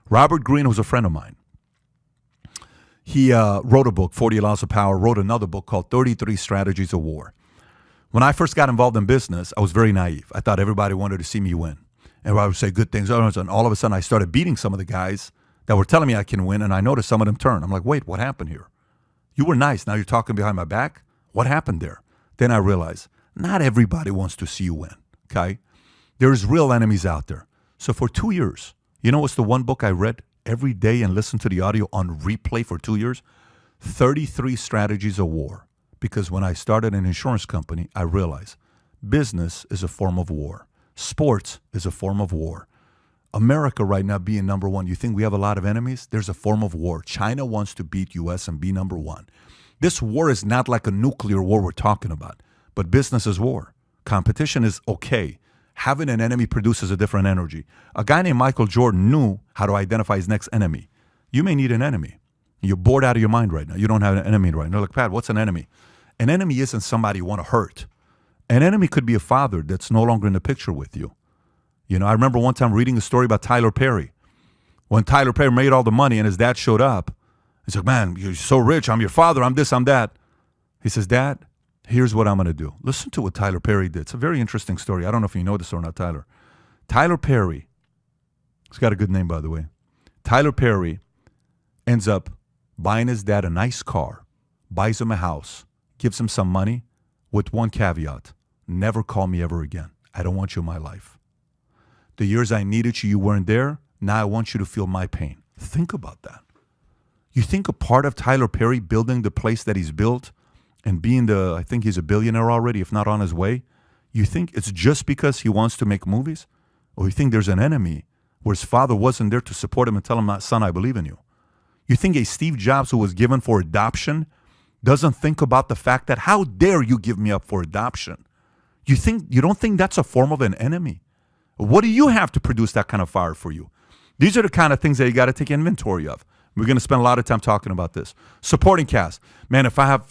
Robert Greene was a friend of mine. He wrote a book, 40 Laws of Power, wrote another book called 33 Strategies of War. When I first got involved in business, I was very naive. I thought everybody wanted to see me win. And I would say good things. And all of a sudden, I started beating some of the guys that were telling me I can win, and I noticed some of them turn. I'm like, wait, what happened here? You were nice. Now you're talking behind my back? What happened there? Then I realized, not everybody wants to see you win, okay? There's real enemies out there. So for 2 years, you know what's the one book I read every day and listened to the audio on replay for 2 years? 33 Strategies of War. Because when I started an insurance company, I realized business is a form of war. Sports is a form of war. America right now being number one, you think we have a lot of enemies? There's a form of war. China wants to beat U.S. and be number one. This war is not like a nuclear war we're talking about, but business is war. Competition is okay. Having an enemy produces a different energy. A guy named Michael Jordan knew how to identify his next enemy. You may need an enemy. You're bored out of your mind right now. You don't have an enemy right now. Like, Pat, what's an enemy? An enemy isn't somebody you want to hurt. An enemy could be a father that's no longer in the picture with you. You know, I remember one time reading a story about Tyler Perry. When Tyler Perry made all the money and his dad showed up, he's like, man, you're so rich. I'm your father. I'm this, I'm that. He says, Dad, here's what I'm going to do. Listen to what Tyler Perry did. It's a very interesting story. I don't know if you know this or not, Tyler. Tyler Perry, he's got a good name, by the way. Tyler Perry ends up buying his dad a nice car, buys him a house, gives him some money with one caveat. Never call me ever again. I don't want you in my life. The years I needed you, you weren't there. Now I want you to feel my pain. Think about that. You think a part of Tyler Perry building the place that he's built and being I think he's a billionaire already, if not on his way, you think it's just because he wants to make movies? Or you think there's an enemy where his father wasn't there to support him and tell him, son, I believe in you? You think a Steve Jobs who was given for adoption doesn't think about the fact that how dare you give me up for adoption? You don't think that's a form of an enemy? What do you have to produce that kind of fire for you? These are the kind of things that you got to take inventory of. We're going to spend a lot of time talking about this. Supporting cast. Man, if I have